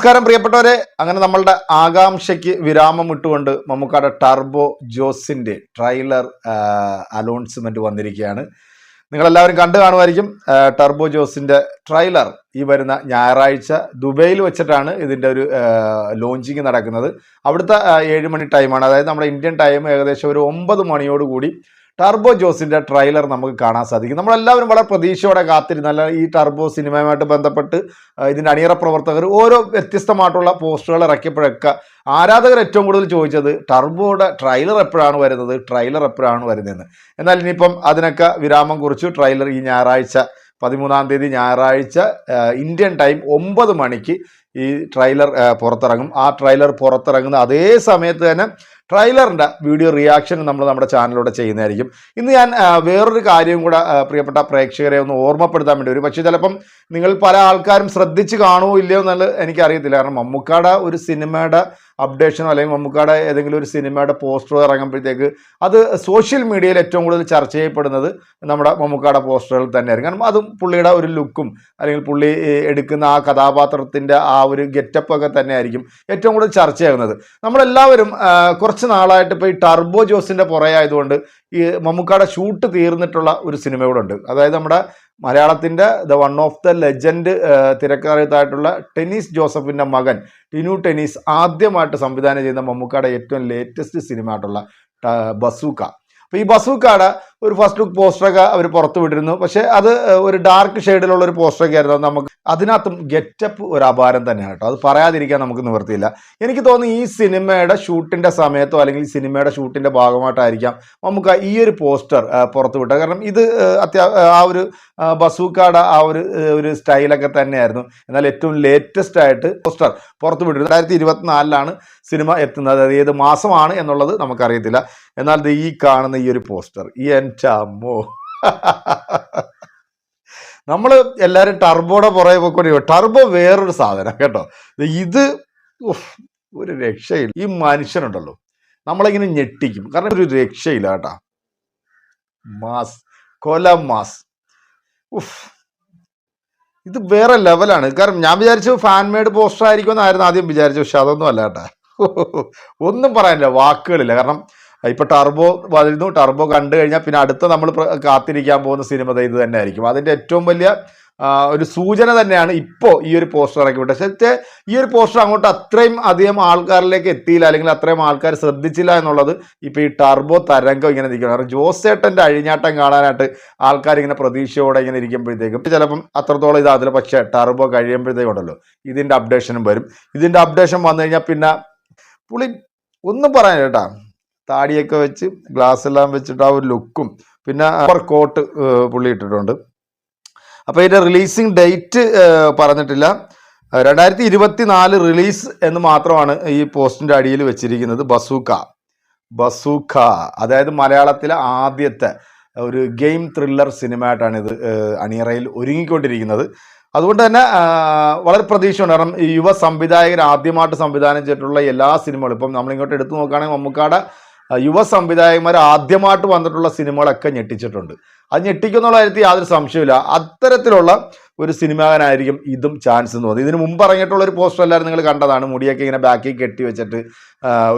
നമസ്കാരം പ്രിയപ്പെട്ടവരെ. അങ്ങനെ നമ്മളുടെ ആകാംക്ഷയ്ക്ക് വിരാമം ഇട്ടുകൊണ്ട് മമ്മൂക്കാടെ ടർബോ ജോസിന്റെ ട്രെയിലർ അനൗൺസ്മെന്റ് വന്നിരിക്കുകയാണ്. നിങ്ങളെല്ലാവരും കണ്ടു കാണുമായിരിക്കും. ടർബോ ജോസിന്റെ ട്രെയിലർ ഈ വരുന്ന ഞായറാഴ്ച ദുബൈയിൽ വെച്ചിട്ടാണ് ഇതിൻ്റെ ഒരു ലോഞ്ചിങ് നടക്കുന്നത്. അവിടുത്തെ 7 മണി ടൈമാണ്, അതായത് നമ്മുടെ ഇന്ത്യൻ ടൈം ഏകദേശം ഒരു 9 മണിയോടുകൂടി ടർബോ ജോസിന്റെ ട്രെയിലർ നമുക്ക് കാണാൻ സാധിക്കും. നമ്മളെല്ലാവരും വളരെ പ്രതീക്ഷയോടെ കാത്തിരുന്നല്ല ഈ ടർബോ സിനിമയുമായിട്ട് ബന്ധപ്പെട്ട് ഇതിൻ്റെ അണിയറ പ്രവർത്തകർ ഓരോ വ്യത്യസ്തമായിട്ടുള്ള പോസ്റ്ററുകൾ ഇറക്കിയപ്പോഴൊക്കെ ആരാധകർ ഏറ്റവും കൂടുതൽ ചോദിച്ചത് ടർബോയുടെ ട്രെയിലർ എപ്പോഴാണ് വരുന്നതെന്ന്. എന്നാൽ ഇനിയിപ്പം അതിനൊക്കെ വിരാമം കുറിച്ചു. ട്രെയിലർ ഈ ഞായറാഴ്ച 13-ാം തീയതി ഞായറാഴ്ച ഇന്ത്യൻ ടൈം 9 മണിക്ക് ഈ ട്രെയിലർ പുറത്തിറങ്ങും. ആ ട്രെയിലർ പുറത്തിറങ്ങുന്ന അതേ സമയത്ത് തന്നെ ട്രെയിലറിൻ്റെ വീഡിയോ റിയാക്ഷൻ നമ്മൾ നമ്മുടെ ചാനലിലൂടെ ചെയ്യുന്നതായിരിക്കും. ഇന്ന് ഞാൻ വേറൊരു കാര്യം കൂടെ പ്രിയപ്പെട്ട പ്രേക്ഷകരെ ഒന്ന് ഓർമ്മപ്പെടുത്താൻ വേണ്ടി വരും. പക്ഷേ ചിലപ്പം നിങ്ങൾ പല ആൾക്കാരും ശ്രദ്ധിച്ച് കാണുമോ ഇല്ലയോ എന്നുള്ളത് എനിക്കറിയത്തില്ല. കാരണം മമ്മൂക്കാടെ ഒരു സിനിമയുടെ അപ്ഡേഷനോ അല്ലെങ്കിൽ മമ്മൂക്കാടെ ഏതെങ്കിലും ഒരു സിനിമയുടെ പോസ്റ്ററോ ഇറങ്ങുമ്പോഴത്തേക്ക് അത് സോഷ്യൽ മീഡിയയിൽ ഏറ്റവും കൂടുതൽ ചർച്ച ചെയ്യപ്പെടുന്നത് നമ്മുടെ മമ്മൂക്കാടെ പോസ്റ്ററുകൾ തന്നെയായിരിക്കും. കാരണം അതും പുള്ളിയുടെ ഒരു ലുക്കും അല്ലെങ്കിൽ പുള്ളി എടുക്കുന്ന ആ കഥാപാത്രത്തിൻ്റെ ആ ഒരു ഗെറ്റപ്പൊക്കെ തന്നെയായിരിക്കും ഏറ്റവും കൂടുതൽ ചർച്ചയാകുന്നത്. നമ്മളെല്ലാവരും കുറച്ച് നാളായിട്ട് ഇപ്പോൾ ഈ ടർബോ ജോസിൻ്റെ പുറയായതുകൊണ്ട് ഈ മമ്മൂക്കാടെ ഷൂട്ട് തീർന്നിട്ടുള്ള ഒരു സിനിമ കൂടെ ഉണ്ട്. അതായത് നമ്മുടെ മലയാളത്തിൻ്റെ വൺ ഓഫ് ദ ലെജൻഡ് തിരക്കഥാകൃത്തായിട്ടുള്ള ടെന്നീസ് ജോസഫിൻ്റെ മകൻ ടിനു ടെന്നീസ് ആദ്യമായിട്ട് സംവിധാനം ചെയ്യുന്ന മമ്മൂക്കാടെ ഏറ്റവും ലേറ്റസ്റ്റ് സിനിമ ആയിട്ടുള്ള ബസൂക്ക. അപ്പോൾ ഈ ബസൂക്കയുടെ ഒരു ഫസ്റ്റ് ലുക്ക് പോസ്റ്ററൊക്കെ അവർ പുറത്തു വിട്ടിരുന്നു. പക്ഷേ അത് ഒരു ഡാർക്ക് ഷെയ്ഡിലുള്ള ഒരു പോസ്റ്ററൊക്കെ ആയിരുന്നു. നമുക്ക് അതിനകത്തും ഗെറ്റപ്പ് ഒരു അപാരം തന്നെയാണ് കേട്ടോ. അത് പറയാതിരിക്കാൻ നമുക്ക് നിവൃത്തിയില്ല. എനിക്ക് തോന്നുന്നു ഈ സിനിമയുടെ ഷൂട്ടിൻ്റെ സമയത്തോ അല്ലെങ്കിൽ സിനിമയുടെ ഷൂട്ടിൻ്റെ ഭാഗമായിട്ടായിരിക്കാം നമുക്ക് ഈ ഒരു പോസ്റ്റർ പുറത്തു വിട്ടത്. കാരണം ഇത് ആ ഒരു ബസൂക്കയുടെ ആ ഒരു സ്റ്റൈലൊക്കെ തന്നെയായിരുന്നു. എന്നാൽ ഏറ്റവും ലേറ്റസ്റ്റ് ആയിട്ട് പോസ്റ്റർ പുറത്തു വിട്ടിരുന്നു. 2024 സിനിമ എത്തുന്നത്. അത് ഏത് മാസമാണ് എന്നുള്ളത് നമുക്കറിയത്തില്ല. എന്നാൽ ഈ കാണുന്ന ഈ ഒരു പോസ്റ്റർ എൻ്റെ അമ്മോ, നമ്മൾ എല്ലാവരും ടർബോയുടെ പുറകെ പോയിക്കൊണ്ടിരിക്കും. ടർബോ വേറൊരു സാധനം കേട്ടോ. ഇത് ഒരു രക്ഷയില്ല. ഈ മനുഷ്യനുണ്ടല്ലോ നമ്മളിങ്ങനെ ഞെട്ടിക്കും. കാരണം ഒരു രക്ഷയില്ല കേട്ടോ. മാസ്, കൊല മാസ്. ഇത് വേറെ ലെവലാണ്. കാരണം ഞാൻ വിചാരിച്ചു ഫാൻ മെയ്ഡ് പോസ്റ്റർ ആയിരിക്കുമെന്നായിരുന്നു ആദ്യം വിചാരിച്ചു. പക്ഷെ അതൊന്നും അല്ല കേട്ടോ. ഒന്നും പറയാനില്ല, വാക്കുകളില്ല. കാരണം ഇപ്പോൾ ടർബോ വരുന്നു. ടർബോ കണ്ടു കഴിഞ്ഞാൽ പിന്നെ അടുത്ത നമ്മൾ കാത്തിരിക്കാൻ പോകുന്ന സിനിമ ഇത് തന്നെ ആയിരിക്കും. അതിൻ്റെ ഏറ്റവും വലിയ ഒരു സൂചന തന്നെയാണ് ഇപ്പോൾ ഈ ഒരു പോസ്റ്റർ ഇറക്കി വിട്ടത്. പക്ഷേ ഈ ഒരു പോസ്റ്റർ അങ്ങോട്ട് അത്രയും അധികം ആൾക്കാരിലേക്ക് എത്തിയില്ല, അല്ലെങ്കിൽ അത്രയും ആൾക്കാർ ശ്രദ്ധിച്ചില്ല എന്നുള്ളത് ഇപ്പോൾ ഈ ടർബോ തരംഗം ഇങ്ങനെ നിൽക്കണം. കാരണം ജോസേട്ടൻ്റെ അഴിഞ്ഞാട്ടം കാണാനായിട്ട് ആൾക്കാർ ഇങ്ങനെ പ്രതീക്ഷയോടെ ഇങ്ങനെ ഇരിക്കുമ്പോഴത്തേക്കും ചിലപ്പം അത്രത്തോളം ഇതാതില്ല. പക്ഷേ ടർബോ കഴിയുമ്പോഴത്തേക്കും ഉണ്ടല്ലോ ഇതിൻ്റെ അപ്ഡേഷനും വരും. ഇതിൻ്റെ അപ്ഡേഷൻ വന്നു കഴിഞ്ഞാൽ പിന്നെ പുള്ളി ഒന്നും പറയാൻ കേട്ടാ. താടിയൊക്കെ വെച്ച് ഗ്ലാസ് എല്ലാം വെച്ചിട്ട് ആ ഒരു ലുക്കും, പിന്നെ കോട്ട് പുള്ളി ഇട്ടിട്ടുണ്ട്. അപ്പോൾ ഇതിൻ്റെ റിലീസിങ് ഡേറ്റ് പറഞ്ഞിട്ടില്ല. 2024 റിലീസ് എന്ന് മാത്രമാണ് ഈ പോസ്റ്റിൻ്റെ അടിയിൽ വെച്ചിരിക്കുന്നത്. ബസൂക്ക അതായത് മലയാളത്തിലെ ആദ്യത്തെ ഒരു ഗെയിം ത്രില്ലർ സിനിമയായിട്ടാണ് ഇത് അണിയറയിൽ ഒരുങ്ങിക്കൊണ്ടിരിക്കുന്നത്. അതുകൊണ്ട് തന്നെ വളരെ പ്രതീക്ഷയുണ്ട്. കാരണം ഈ യുവ സംവിധായകർ ആദ്യമായിട്ട് സംവിധാനം ചെയ്തിട്ടുള്ള എല്ലാ സിനിമകളും ഇപ്പം നമ്മളിങ്ങോട്ട് എടുത്തു നോക്കുകയാണെങ്കിൽ മമ്മൂക്കാടെ യുവ സംവിധായകന്മാർ ആദ്യമായിട്ട് വന്നിട്ടുള്ള സിനിമകളൊക്കെ ഞെട്ടിച്ചിട്ടുണ്ട്. അത് ഞെട്ടിക്കുന്നുള്ള കാര്യത്തിൽ യാതൊരു സംശയമില്ല. അത്തരത്തിലുള്ള ഒരു സിനിമാകാനായിരിക്കും ഇതും ചാൻസ് എന്ന് തോന്നുന്നു. ഇതിന് മുമ്പ് ഇറങ്ങിയിട്ടുള്ള ഒരു പോസ്റ്റർ എല്ലാവരും നിങ്ങൾ കണ്ടതാണ്. മുടിയൊക്കെ ഇങ്ങനെ ബാക്കിൽ കെട്ടി വെച്ചിട്ട്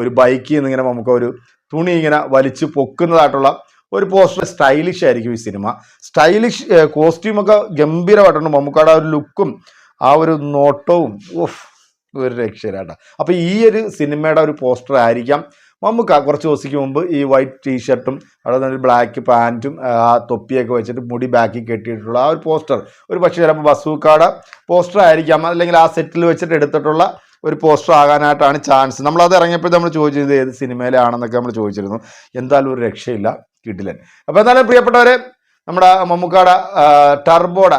ഒരു ബൈക്കിൽ നിന്ന് ഇങ്ങനെ നമുക്ക് ഒരു തുണി ഇങ്ങനെ വലിച്ചു പൊക്കുന്നതായിട്ടുള്ള ഒരു പോസ്റ്റർ. സ്റ്റൈലിഷ് ആയിരിക്കും ഈ സിനിമ. സ്റ്റൈലിഷ് കോസ്റ്റ്യൂമൊക്കെ ഗംഭീരമായിട്ടുണ്ട്. മമ്മൂക്കാടെ ആ ഒരു ലുക്കും ആ ഒരു നോട്ടവും ഒരു രക്ഷയിലാട്ടോ. അപ്പോൾ ഈ ഒരു സിനിമയുടെ ഒരു പോസ്റ്റർ ആയിരിക്കാം മമ്മൂക്ക കുറച്ച് ദിവസത്തേക്ക് മുമ്പ് ഈ വൈറ്റ് ടീഷർട്ടും അവിടെ നിന്ന് ബ്ലാക്ക് പാൻറ്റും ആ തൊപ്പിയൊക്കെ വെച്ചിട്ട് മുടി ബാക്കി കെട്ടിയിട്ടുള്ള ആ ഒരു പോസ്റ്റർ ഒരു പക്ഷേ ചിലപ്പോൾ ബസൂക്കയുടെ പോസ്റ്റർ ആയിരിക്കാം, അല്ലെങ്കിൽ ആ സെറ്റിൽ വെച്ചിട്ട് എടുത്തിട്ടുള്ള ഒരു പോസ്റ്റർ ആകാനായിട്ടാണ് ചാൻസ്. നമ്മളത് ഇറങ്ങിയപ്പോൾ നമ്മൾ ചോദിച്ചത് ഏത് സിനിമയിലാണെന്നൊക്കെ നമ്മൾ ചോദിച്ചിരുന്നു. എന്തായാലും ഒരു രക്ഷയില്ല, കിടിലൻ. അപ്പോൾ എന്തായാലും പ്രിയപ്പെട്ടവരെ, നമ്മുടെ മമ്മൂക്കാടെ ടർബോയുടെ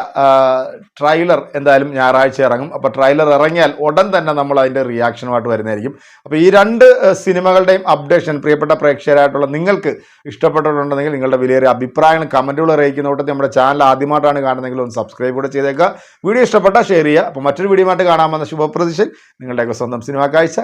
ട്രെയിലർ എന്തായാലും ഞായറാഴ്ച ഇറങ്ങും. അപ്പോൾ ട്രെയിലർ ഇറങ്ങിയാൽ ഉടൻ തന്നെ നമ്മൾ അതിൻ്റെ റിയാക്ഷനുമായിട്ട് വരുന്നതായിരിക്കും. അപ്പോൾ ഈ 2 സിനിമകളുടെയും അപ്ഡേഷൻ പ്രിയപ്പെട്ട പ്രേക്ഷകരായിട്ടുള്ള നിങ്ങൾക്ക് ഇഷ്ടപ്പെട്ടിട്ടുണ്ടെങ്കിൽ നിങ്ങളുടെ വിലയേറിയ അഭിപ്രായങ്ങൾ കമൻറ്റുകൾ അറിയിക്കുന്ന കൂട്ടത്തിൽ നമ്മുടെ ചാനൽ ആദ്യമായിട്ടാണ് കാണുന്നതെങ്കിൽ ഒന്ന് സബ്സ്ക്രൈബ് കൂടെ ചെയ്തേക്കുക. വീഡിയോ ഇഷ്ടപ്പെട്ടാൽ ഷെയർ ചെയ്യുക. അപ്പോൾ മറ്റൊരു വീഡിയോ ആയിട്ട് കാണാമെന്ന ശുഭപ്രതീക്ഷയിൽ നിങ്ങളുടെയൊക്കെ സ്വന്തം സിനിമാ കാഴ്ച.